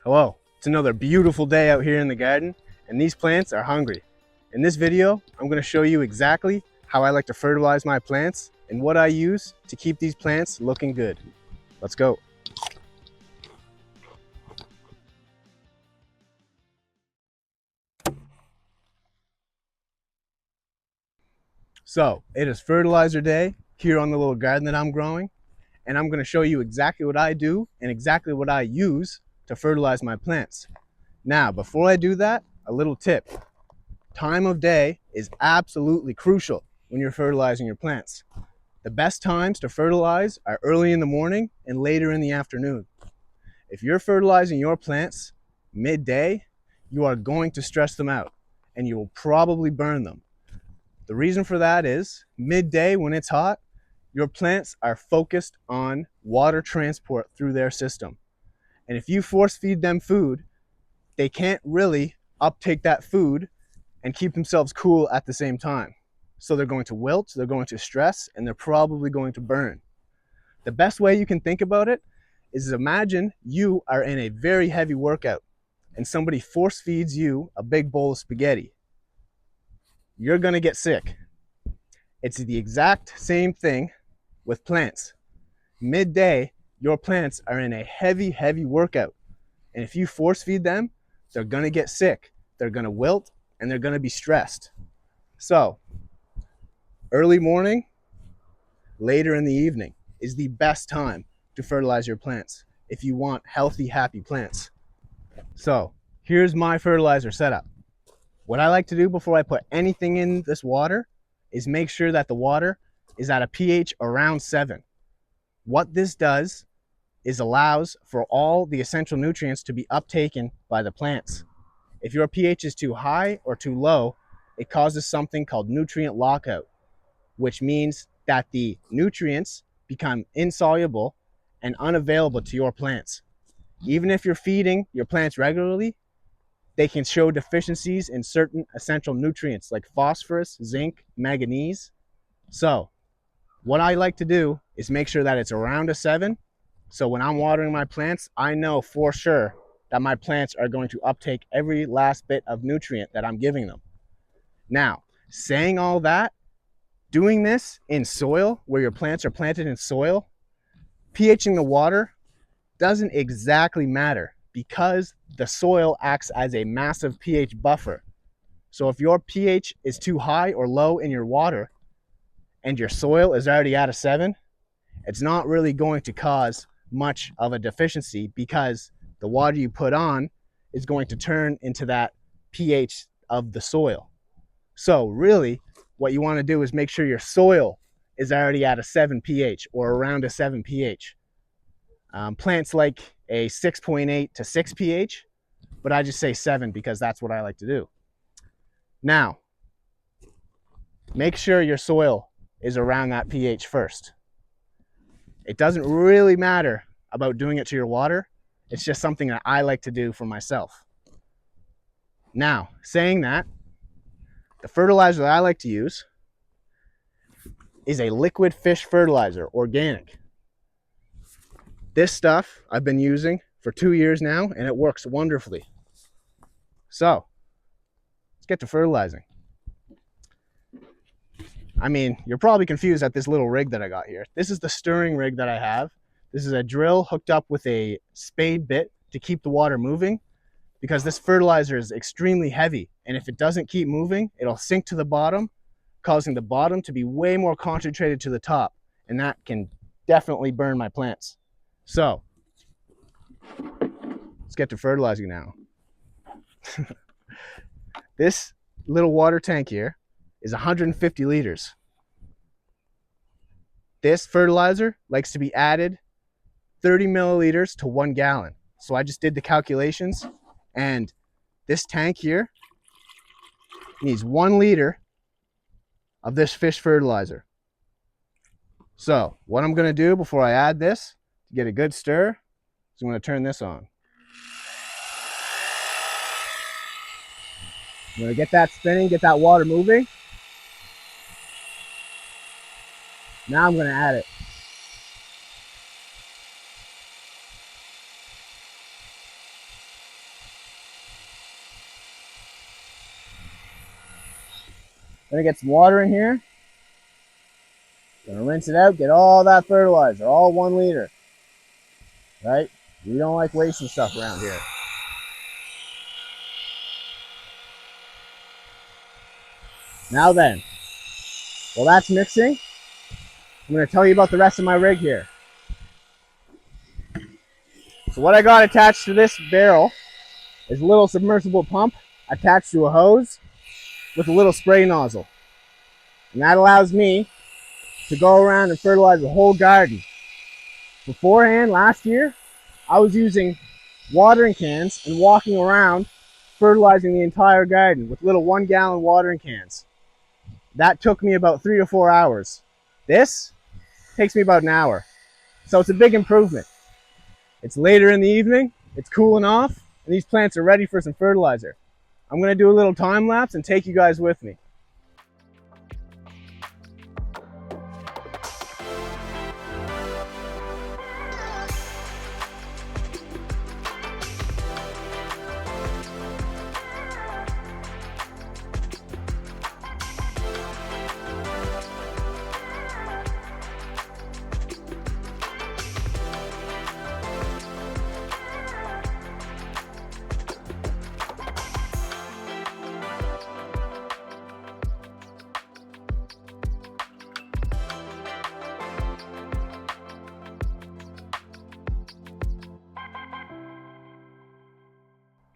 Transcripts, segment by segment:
Hello, it's another beautiful day out here in the garden, and these plants are hungry. In this video, I'm going to show you exactly how I like to fertilize my plants and what I use to keep these plants looking good. Let's go. So, it is fertilizer day here on the little garden that I'm growing, and I'm going to show you exactly what I do and exactly what I use to fertilize my plants. Now, before I do that, a little tip. Time of day is absolutely crucial when you're fertilizing your plants. The best times to fertilize are early in the morning and later in the afternoon. If you're fertilizing your plants midday, you are going to stress them out and you will probably burn them. The reason for that is midday when it's hot, your plants are focused on water transport through their system. And if you force feed them food, they can't really uptake that food and keep themselves cool at the same time. So they're going to wilt, they're going to stress, and they're probably going to burn. The best way you can think about it is imagine you are in a very heavy workout and somebody force feeds you a big bowl of spaghetti. You're going to get sick. It's the exact same thing with plants. Midday, your plants are in a heavy workout. And if you force feed them, they're going to get sick. They're going to wilt and they're going to be stressed. So, early morning, later in the evening is the best time to fertilize your plants if you want healthy, happy plants. So, here's my fertilizer setup. What I like to do before I put anything in this water is make sure that the water is at a pH around 7. What this does is allows for all the essential nutrients to be uptaken by the plants. If your pH is too high or too low, it causes something called nutrient lockout, which means that the nutrients become insoluble and unavailable to your plants. Even if you're feeding your plants regularly, they can show deficiencies in certain essential nutrients like phosphorus, zinc, manganese. So, what I like to do is make sure that it's around a 7. So when I'm watering my plants, I know for sure that my plants are going to uptake every last bit of nutrient that I'm giving them. Now, saying all that, doing this in soil where your plants are planted in soil, pHing the water doesn't exactly matter because the soil acts as a massive pH buffer. So if your pH is too high or low in your water and your soil is already at a 7, it's not really going to cause much of a deficiency because the water you put on is going to turn into that pH of the soil. So really, what you want to do is make sure your soil is already at a 7 pH or around a 7 pH. Plants like a 6.8 to 6 pH, but I just say 7 because that's what I like to do. Now, make sure your soil is around that pH first. It doesn't really matter about doing it to your water. It's just something that I like to do for myself. Now, saying that, the fertilizer that I like to use is a liquid fish fertilizer, organic. This stuff I've been using for 2 years now, and it works wonderfully. So, let's get to fertilizing. I mean, you're probably confused at this little rig that I got here. This is the stirring rig that I have. This is a drill hooked up with a spade bit to keep the water moving because this fertilizer is extremely heavy. And if it doesn't keep moving, it'll sink to the bottom, causing the bottom to be way more concentrated to the top. And that can definitely burn my plants. So, let's get to fertilizing now. This little water tank here is 150 liters. This fertilizer likes to be added 30 milliliters to 1 gallon. So I just did the calculations, and this tank here needs 1 liter of this fish fertilizer. So what I'm going to do before I add this to get a good stir is I'm going to turn this on. I'm going to get that spinning, get that water moving. Now I'm going to add it. Gonna get some water in here. Gonna rinse it out, get all that fertilizer, all 1 liter. Right? We don't like wasting stuff around here. Now then, while that's mixing, I'm gonna tell you about the rest of my rig here. So what I got attached to this barrel is a little submersible pump attached to a hose with a little spray nozzle. And that allows me to go around and fertilize the whole garden. Beforehand, last year, I was using watering cans and walking around fertilizing the entire garden with little 1-gallon watering cans. That took me about 3 to 4 hours. This takes me about an hour. So it's a big improvement. It's later in the evening, it's cooling off, and these plants are ready for some fertilizer. I'm gonna do a little time lapse and take you guys with me.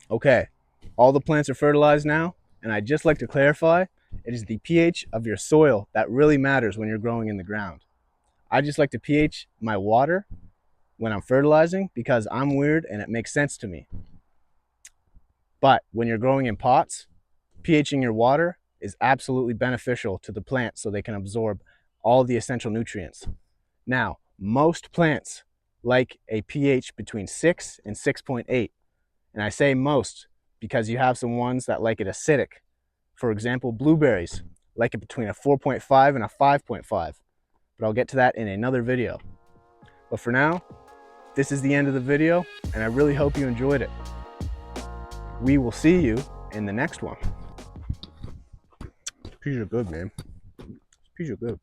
Okay, all the plants are fertilized now, and I'd just like to clarify, it is the pH of your soil that really matters when you're growing in the ground. I just like to pH my water when I'm fertilizing because I'm weird and it makes sense to me. But when you're growing in pots, pHing your water is absolutely beneficial to the plant so they can absorb all the essential nutrients. Now, most plants like a pH between 6 and 6.8. And I say most because you have some ones that like it acidic. For example, blueberries like it between a 4.5 and a 5.5. But I'll get to that in another video. But for now, this is the end of the video, and I really hope you enjoyed it. We will see you in the next one. Peas are good, man. Peas are good.